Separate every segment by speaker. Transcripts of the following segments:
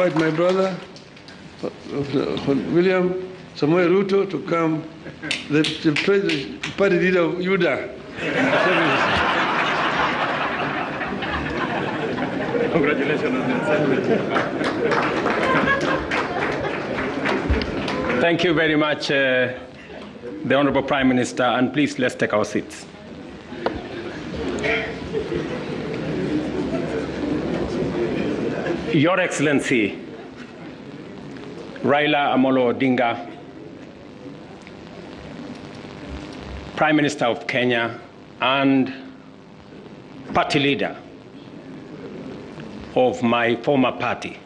Speaker 1: invite my brother, William Samuel Ruto, to come, the party leader of UDA.
Speaker 2: Congratulations. Thank you very much, the Honorable Prime Minister, and please let's take our seats. Your Excellency, Raila Amolo Odinga, Prime Minister of Kenya and party leader of my former party.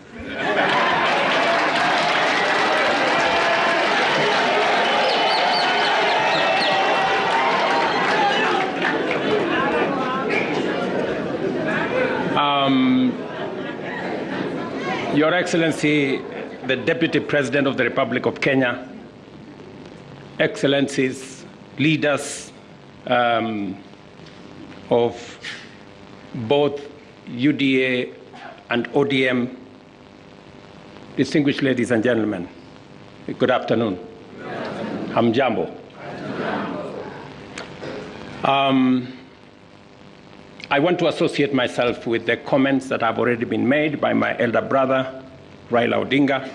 Speaker 2: Your Excellency, the Deputy President of the Republic of Kenya, Excellencies, leaders of both UDA and ODM, distinguished ladies and gentlemen, good afternoon. Hamjambo. I want to associate myself with the comments that have already been made by my elder brother, Raila Odinga,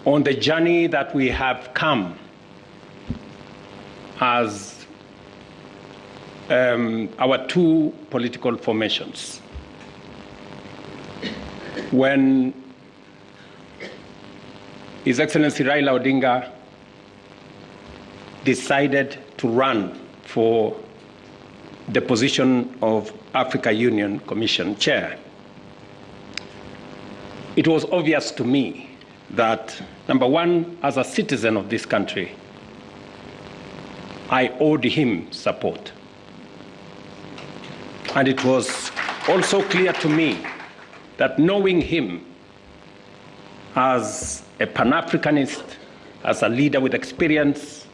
Speaker 2: on the journey that we have come as our two political formations. When His Excellency Raila Odinga decided to run for the position of Africa Union Commission Chair, it was obvious to me that, number one, as a citizen of this country, I owed him support. And it was also clear to me that knowing him as a Pan-Africanist, as a leader with experience,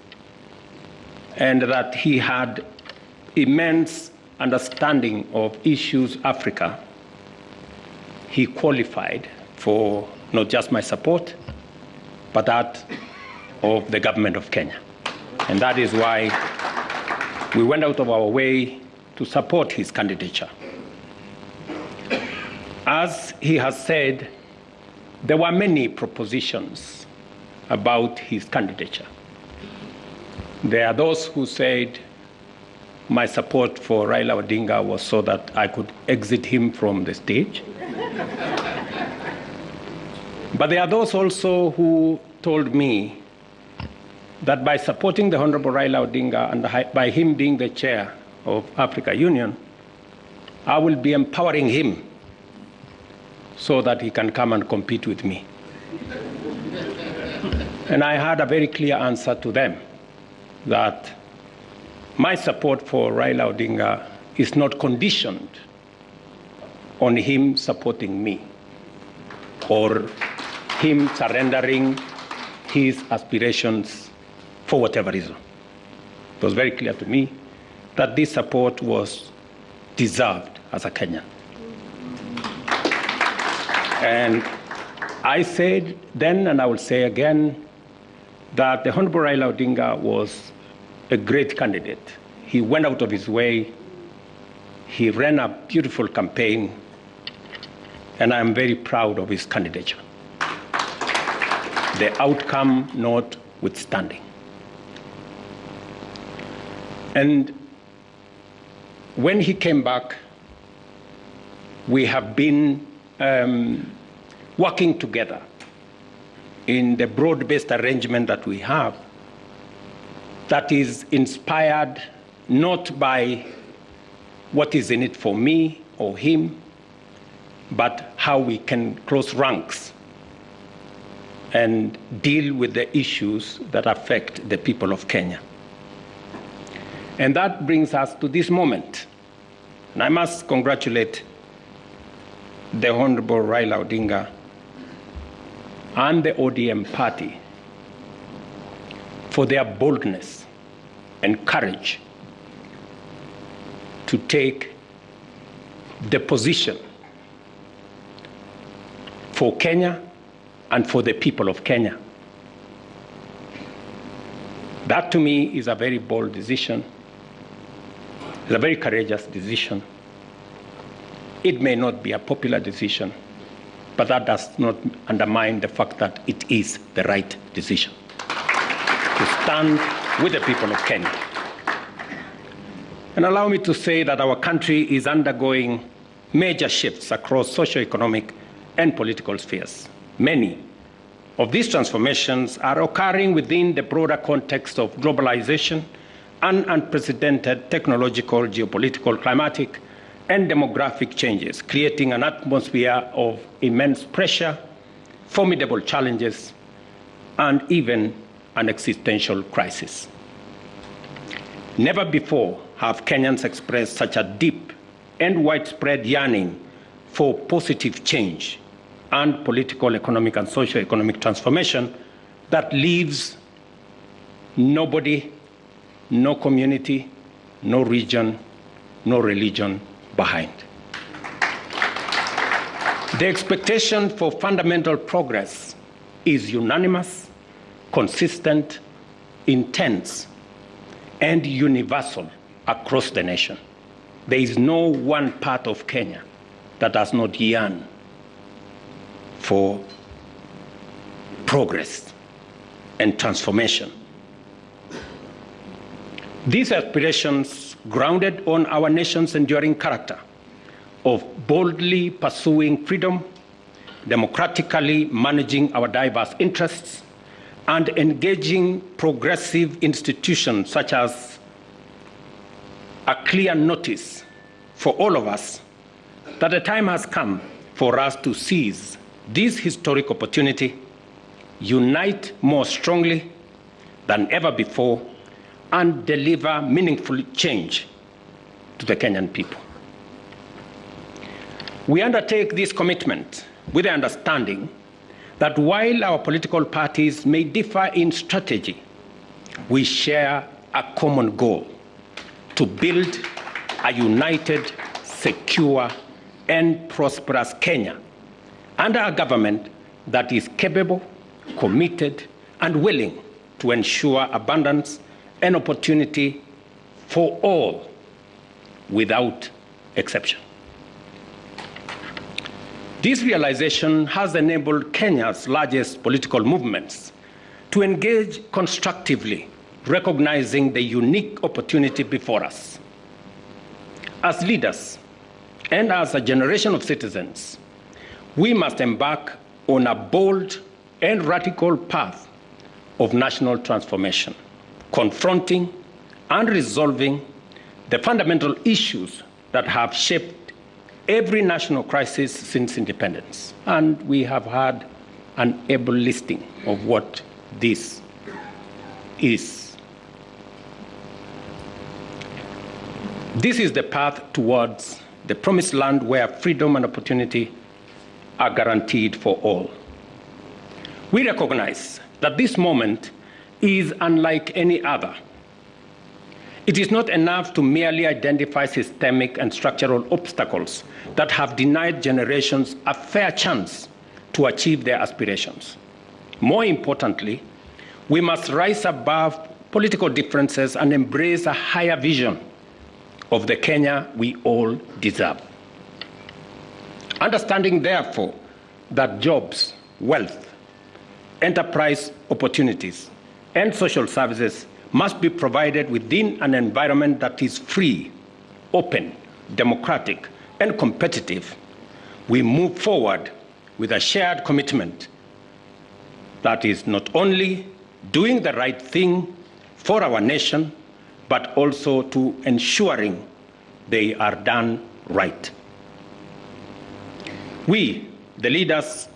Speaker 2: and that he had immense understanding of issues Africa, he qualified for not just my support, but that of the government of Kenya. And that is why we went out of our way to support his candidature. As he has said, there were many propositions about his candidature. There are those who said my support for Raila Odinga was so that I could exit him from the stage. But there are those also who told me that by supporting the Honorable Raila Odinga and by him being the chair of Africa Union, I will be empowering him so that he can come and compete with me. And I had a very clear answer to them that my support for Raila Odinga is not conditioned on him supporting me or him surrendering his aspirations for whatever reason. It was very clear to me that this support was deserved as a Kenyan. And I said then, and I will say again, that the Honorable Raila Odinga was a great candidate. He went out of his way. He ran a beautiful campaign, and I am very proud of his candidature. The outcome notwithstanding. And when he came back, we have been working together in the broad-based arrangement that we have that is inspired not by what is in it for me or him, but how we can close ranks and deal with the issues that affect the people of Kenya. And that brings us to this moment. And I must congratulate the Honorable Raila Odinga and the ODM party for their boldness and courage to take the position for Kenya and for the people of Kenya. That to me is a very bold decision. It's a very courageous decision. It may not be a popular decision, but that does not undermine the fact that it is the right decision to stand with the people of Kenya. And allow me to say that our country is undergoing major shifts across socio-economic and political spheres. Many of these transformations are occurring within the broader context of globalization and unprecedented technological, geopolitical, climatic, and demographic changes, creating an atmosphere of immense pressure, formidable challenges, and even an existential crisis. Never before have Kenyans expressed such a deep and widespread yearning for positive change and political, economic, and socio-economic transformation that leaves nobody, no community, no region, no religion behind. The expectation for fundamental progress is unanimous, consistent, intense, and universal across the nation. There is no one part of Kenya that does not yearn for progress and transformation. These aspirations, grounded on our nation's enduring character of boldly pursuing freedom, democratically managing our diverse interests, and engaging progressive institutions such as a clear notice for all of us that the time has come for us to seize this historic opportunity, unite more strongly than ever before, and deliver meaningful change to the Kenyan people. We undertake this commitment with the understanding that while our political parties may differ in strategy, we share a common goal: to build a united, secure, and prosperous Kenya under a government that is capable, committed, and willing to ensure abundance and opportunity for all without exception. This realization has enabled Kenya's largest political movements to engage constructively, recognizing the unique opportunity before us. As leaders and as a generation of citizens, we must embark on a bold and radical path of national transformation, confronting and resolving the fundamental issues that have shaped every national crisis since independence. And we have had an able listing of what this is. This is the path towards the promised land where freedom and opportunity are guaranteed for all. We recognize that this moment is unlike any other. It is not enough to merely identify systemic and structural obstacles that have denied generations a fair chance to achieve their aspirations. More importantly, we must rise above political differences and embrace a higher vision of the Kenya we all deserve. Understanding, therefore, that jobs, wealth, enterprise opportunities, and social services must be provided within an environment that is free, open, democratic, and competitive, we move forward with a shared commitment that is not only doing the right thing for our nation, but also to ensuring they are done right. We, the leaders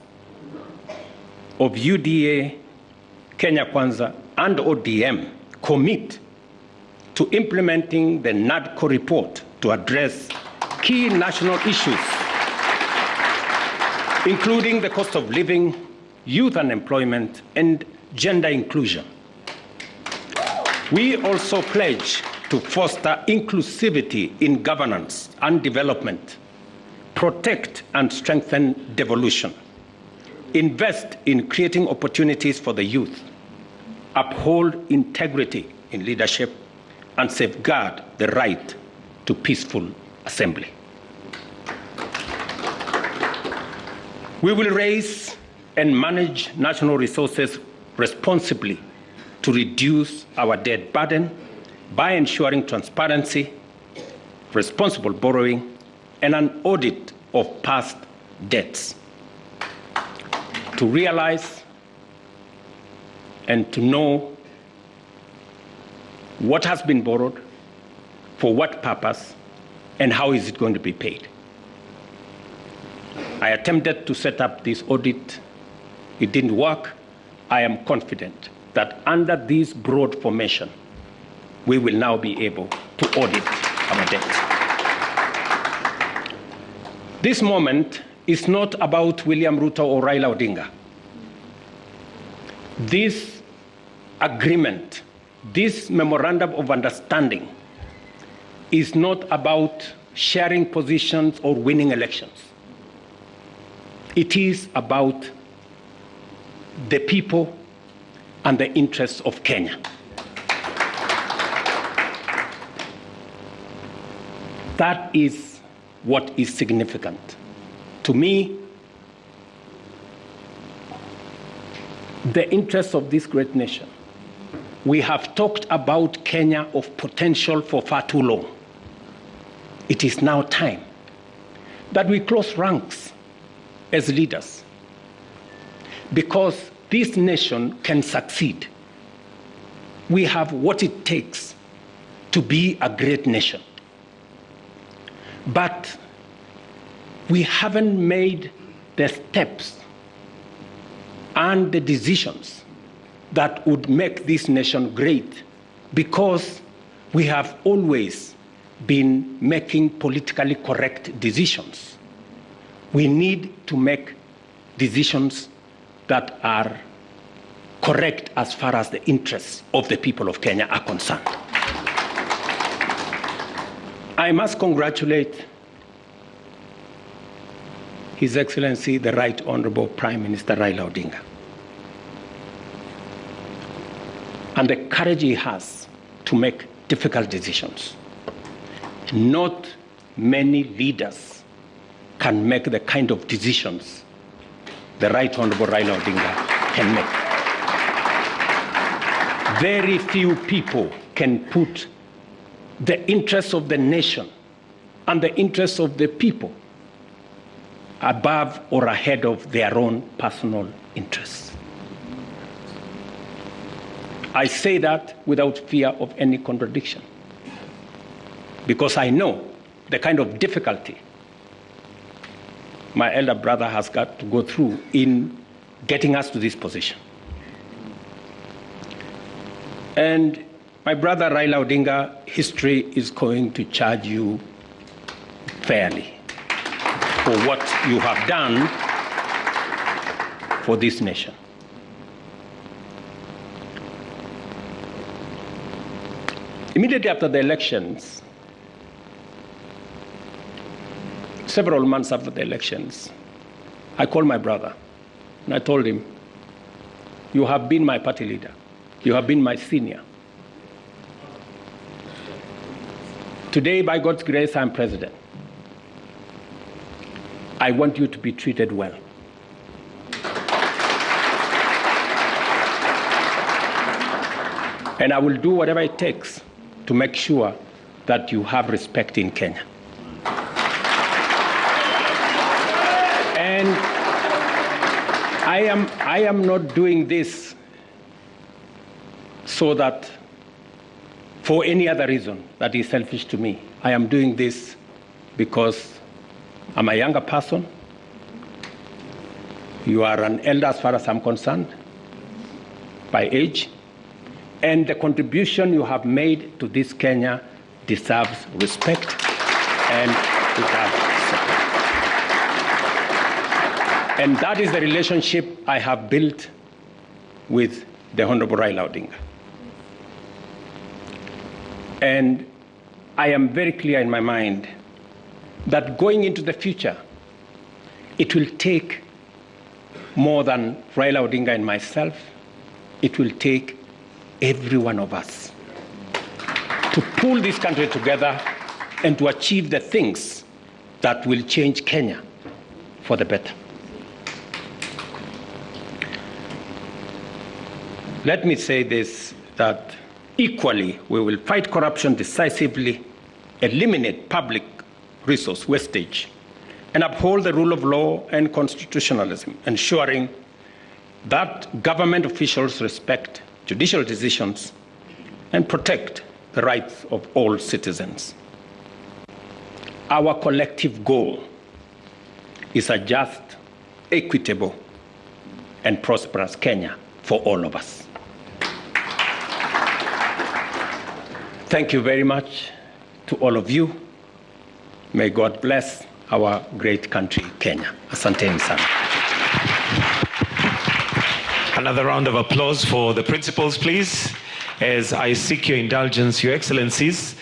Speaker 2: of UDA, Kenya Kwanza, and ODM, commit to implementing the NADCO report to address key national issues, including the cost of living, youth unemployment, and gender inclusion. We also pledge to foster inclusivity in governance and development, protect and strengthen devolution, invest in creating opportunities for the youth, uphold integrity in leadership, and safeguard the right to peaceful assembly. We will raise and manage national resources responsibly to reduce our debt burden by ensuring transparency, responsible borrowing, and an audit of past debts. To realize and to know what has been borrowed, for what purpose, and how is it going to be paid. I attempted to set up this audit. It didn't work. I am confident that under this broad formation, we will now be able to audit our debt. This moment is not about William Ruto or Raila Odinga. This agreement, this memorandum of understanding is not about sharing positions or winning elections. It is about the people and the interests of Kenya. That is what is significant. To me, the interests of this great nation. We have talked about Kenya of potential for far too long. It is now time that we close ranks as leaders, because this nation can succeed. We have what it takes to be a great nation. But we haven't made the steps and the decisions that would make this nation great, because we have always been making politically correct decisions. We need to make decisions that are correct as far as the interests of the people of Kenya are concerned. I must congratulate His Excellency, the Right Honorable Prime Minister Raila Odinga, and the courage he has to make difficult decisions. Not many leaders can make the kind of decisions the Right Honorable Raila Odinga can make. Very few people can put the interests of the nation and the interests of the people above or ahead of their own personal interests. I say that without fear of any contradiction, because I know the kind of difficulty my elder brother has got to go through in getting us to this position. And my brother Raila Odinga, history is going to charge you fairly for what you have done for this nation. Immediately after the elections, several months after the elections, I called my brother and I told him, "You have been my party leader. You have been my senior. Today, by God's grace, I'm president. I want you to be treated well. And I will do whatever it takes to make sure that you have respect in Kenya." And I am not doing this so that for any other reason that is selfish to me. I am doing this because I'm a younger person. You are an elder as far as I'm concerned, by age. And the contribution you have made to this Kenya deserves respect and deserves support. And that is the relationship I have built with the Honorable Raila Odinga. And I am very clear in my mind that going into the future, it will take more than Raila Odinga and myself. It will take every one of us to pull this country together and to achieve the things that will change Kenya for the better. Let me say this, that equally we will fight corruption decisively, eliminate public resource wastage, and uphold the rule of law and constitutionalism, ensuring that government officials respect judicial decisions and protect the rights of all citizens. Our collective goal is a just, equitable, and prosperous Kenya for all of us. Thank you very much to all of you. May God bless our great country, Kenya. Asanteni sana.
Speaker 3: Another round of applause for the principals, please, as I seek your indulgence, Your Excellencies.